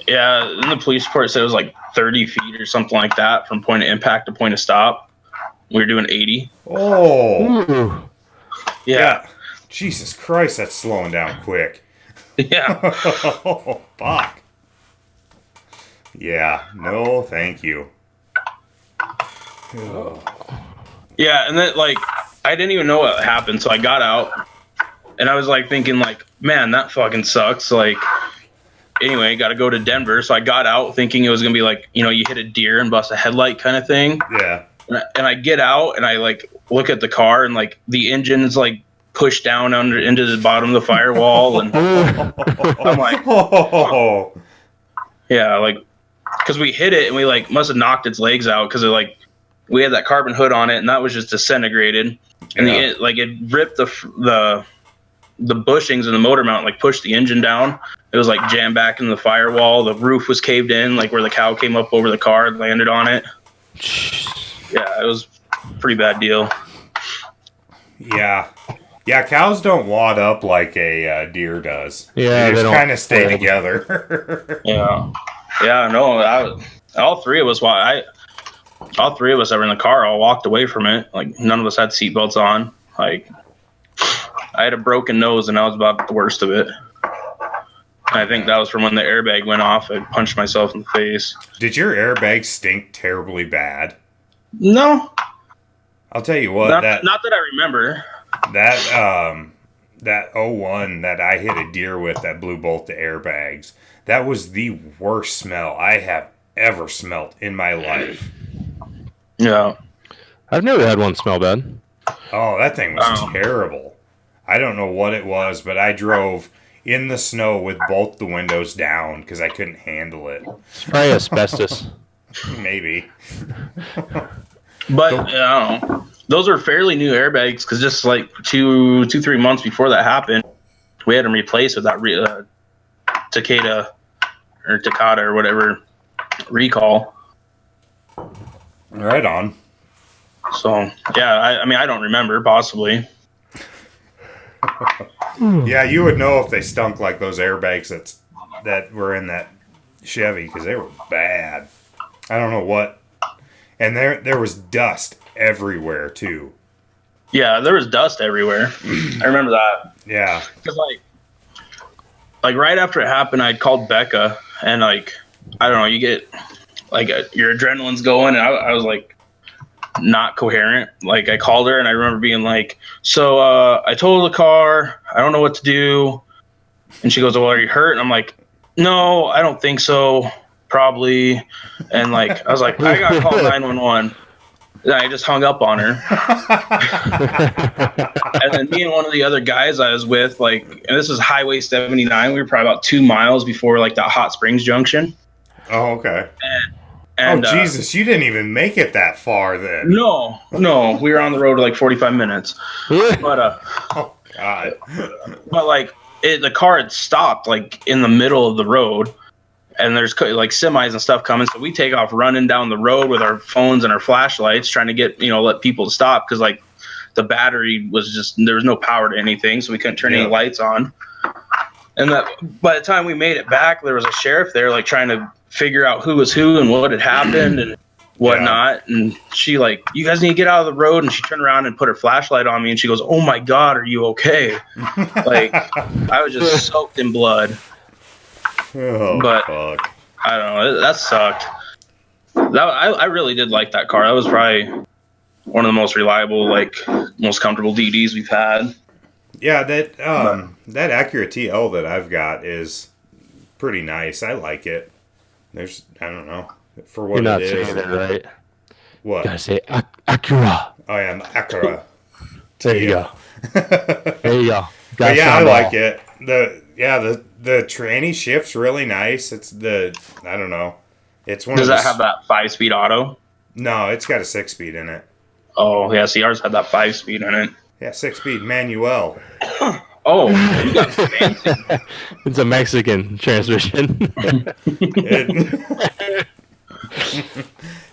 Yeah, and the police report said it was like 30 feet or something like that from point of impact to point of stop. We were doing 80. Oh. Ooh. Yeah. Jesus Christ, that's slowing down quick. Yeah. Oh, fuck. Yeah, no, thank you. Yeah, and then like I didn't even know what happened, so I got out and I was like thinking like, man, that fucking sucks. Like anyway, got to go to Denver, so I got out thinking it was gonna be like, you hit a deer and bust a headlight kind of thing. Yeah. And I get out and I like look at the car and like the engine is like pushed down into the bottom of the firewall and I'm like, oh. Yeah, like because we hit it and we like must have knocked its legs out because like we had that carbon hood on it and that was just disintegrated and it ripped the bushings and the motor mount, like pushed the engine down. It was like jammed back in the firewall. The roof was caved in, like where the cow came up over the car and landed on it. Yeah, it was a pretty bad deal. Yeah. Yeah, cows don't wad up like a deer does. Yeah, they just don't kind of stay fold. together. Yeah. Yeah, no, all three of us that were in the car all walked away from it. Like none of us had seatbelts on. Like I had a broken nose and I was about the worst of it. I think that was from when the airbag went off. I punched myself in the face. Did your airbag stink terribly bad? No. I'll tell you what. Not that I remember. That 01 that I hit a deer with that blew both the airbags. That was the worst smell I have ever smelt in my life. Yeah. I've never had one smell bad. Oh, that thing was terrible. I don't know what it was, but I drove in the snow with both the windows down because I couldn't handle it. It's probably asbestos. Maybe. But I don't know. Those are fairly new airbags because just like 3 months before that happened, we had them replaced with that Takeda or whatever recall. Right on. So yeah, I mean I don't remember possibly. Yeah, you would know if they stunk like those airbags that were in that Chevy because they were bad. I don't know what. And there was dust everywhere too. Yeah, there was dust everywhere. I remember that. Yeah. Because like right after it happened, I called Becca and like I don't know, you get like your adrenaline's going, and I was like not coherent. Like I called her and I remember being like, so I totaled the car, I don't know what to do. And she goes, well, are you hurt? And I'm like, no, I don't think so, probably. And like I was like, I gotta call 911. And I just hung up on her. And then me and one of the other guys I was with, like, and this is Highway 79, we were probably about 2 miles before like that Hot Springs junction. Oh, okay. And Jesus, you didn't even make it that far then. No, we were on the road like 45 minutes. But Oh God. but like the car had stopped like in the middle of the road, and there's like semis and stuff coming, so we take off running down the road with our phones and our flashlights trying to get let people to stop because like the battery was just, there was no power to anything, so we couldn't turn any lights on. And that by the time we made it back, there was a sheriff there, like trying to figure out who was who and what had happened and whatnot. Yeah. And she like, you guys need to get out of the road. And she turned around and put her flashlight on me, and she goes, "Oh my God, are you okay?" Like, I was just soaked in blood. Oh, but fuck. I don't know. That sucked. I really did like that car. That was probably one of the most reliable, like most comfortable DDs we've had. Yeah, that Acura TL that I've got is pretty nice. I like it. There's, I don't know, for what You're not it is. saying it right. What? You gotta say Acura. Oh yeah, the Acura. There you go. There you go. But yeah, I like it. The tranny shift's really nice. It's I don't know. It's one. Does that have that 5-speed auto? No, it's got a 6-speed in it. Oh yeah, see, ours had that 5-speed in it. Yeah, 6-speed manual. Oh, you got fancy. It's a Mexican transmission.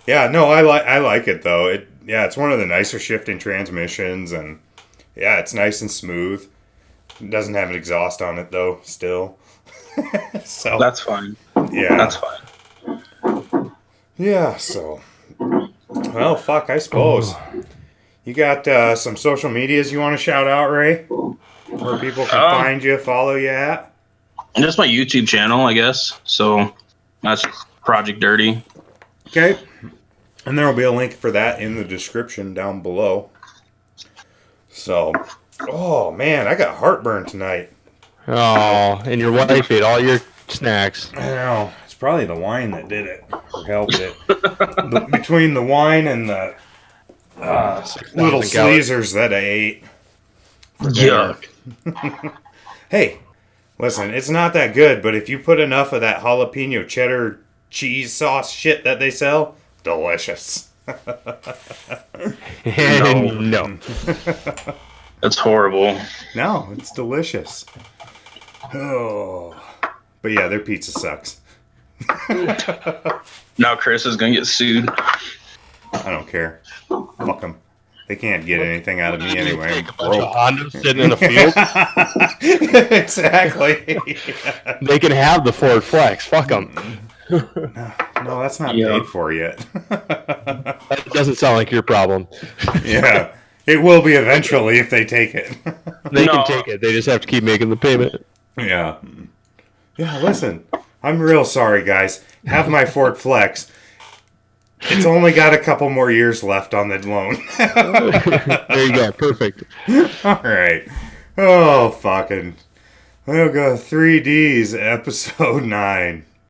Yeah, no, I like it though. It's one of the nicer shifting transmissions, and yeah, it's nice and smooth. It doesn't have an exhaust on it though, still. So that's fine. Yeah, that's fine. Yeah, so well, fuck, I suppose. You got some social medias you want to shout out, Ray? Where people can find you, follow you at? And just my YouTube channel, I guess. So that's Project Dirty. Okay. And there will be a link for that in the description down below. So, oh man, I got heartburn tonight. Oh, and your wife ate all your snacks. I know. It's probably the wine that did it, or helped it. Between the wine and the little sleezers that I ate. Yuck. Hey, listen, it's not that good, but if you put enough of that jalapeno cheddar cheese sauce shit that they sell, delicious. No. That's horrible. No, it's delicious. Oh. But yeah, their pizza sucks. Now Chris is going to get sued. I don't care. Fuck them. They can't get anything out of me anyway. Take a bunch of Hondas sitting in a field. Exactly. They can have the Ford Flex. Fuck them. No, that's not paid for yet. That doesn't sound like your problem. Yeah. It will be eventually if they take it. They can take it. They just have to keep making the payment. Yeah. Yeah, listen. I'm real sorry, guys. Have my Ford Flex. It's only got a couple more years left on the loan. There you go. Perfect. All right. Oh, fucking. We'll go 3D's episode 9.